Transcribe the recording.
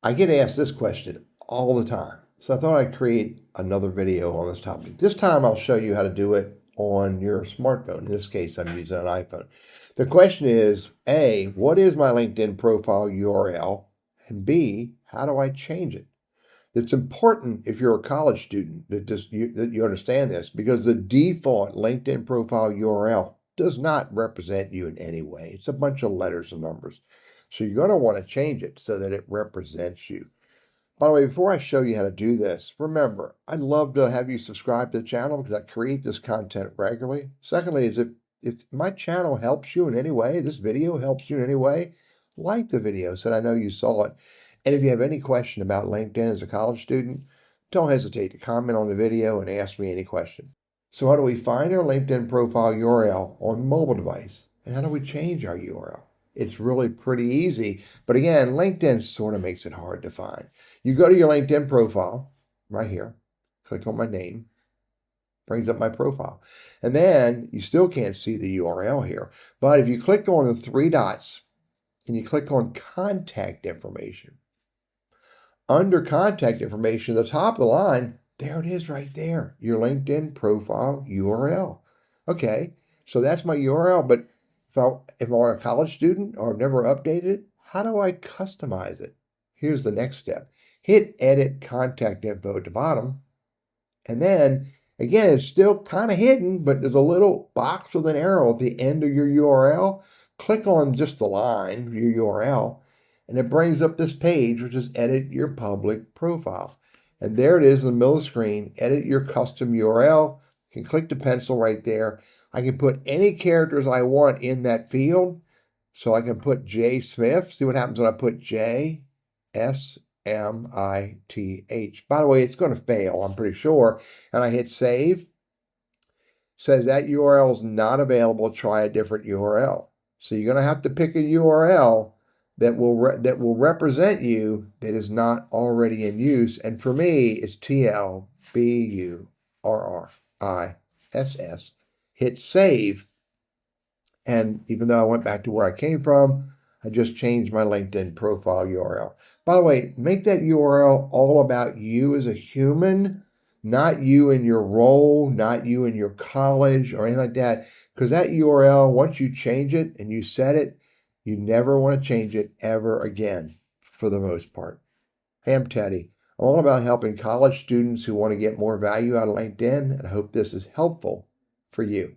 I get asked this question all the time. So I thought I'd create another video on this topic. This time I'll show you how to do it on your smartphone. In this case, I'm using an iPhone. The question is, A, what is my LinkedIn profile URL? And B, how do I change it? It's important if you're a college student that you understand this, because the default LinkedIn profile URL does not represent you in any way. It's a bunch of letters and numbers. So you're going to want to change it so that it represents you. By the way, before I show you how to do this, remember, I'd love to have you subscribe to the channel because I create this content regularly. Secondly, is if my channel helps you in any way, this video helps you in any way, like the video so that I know you saw it. And if you have any question about LinkedIn as a college student, don't hesitate to comment on the video and ask me any question. So how do we find our LinkedIn profile URL on mobile device? And how do we change our URL? It's really pretty easy. But again, LinkedIn sort of makes it hard to find. You go to your LinkedIn profile right here, click on my name, brings up my profile. And then you still can't see the URL here. But if you click on the three dots and you click on contact information, under contact information, at the top of the line, there it is right there, your LinkedIn profile URL. Okay, so that's my URL, but if I'm a college student or I've never updated it, how do I customize it? Here's the next step. Hit Edit Contact Info at the bottom. And then, again, it's still kind of hidden, but there's a little box with an arrow at the end of your URL. Click on just the line, your URL, and it brings up this page, which is Edit Your Public Profile. And there it is in the middle of the screen, Edit Your Custom URL. You can click the pencil right there. I can put any characters I want in that field. So I can put J Smith. See what happens when I put J S M I T H. By the way, it's going to fail, I'm pretty sure. And I hit save. Says that URL is not available. Try a different URL. So you're going to have to pick a URL that will represent you that is not already in use. And for me, it's TLBURRISS. Hit save. And even though I went back to where I came from, I just changed my LinkedIn profile URL. By the way, make that URL all about you as a human, not you in your role, not you in your college or anything like that. Because that URL, once you change it and you set it, you never want to change it ever again, for the most part. Hey, I'm Teddy. I'm all about helping college students who want to get more value out of LinkedIn, and I hope this is helpful for you.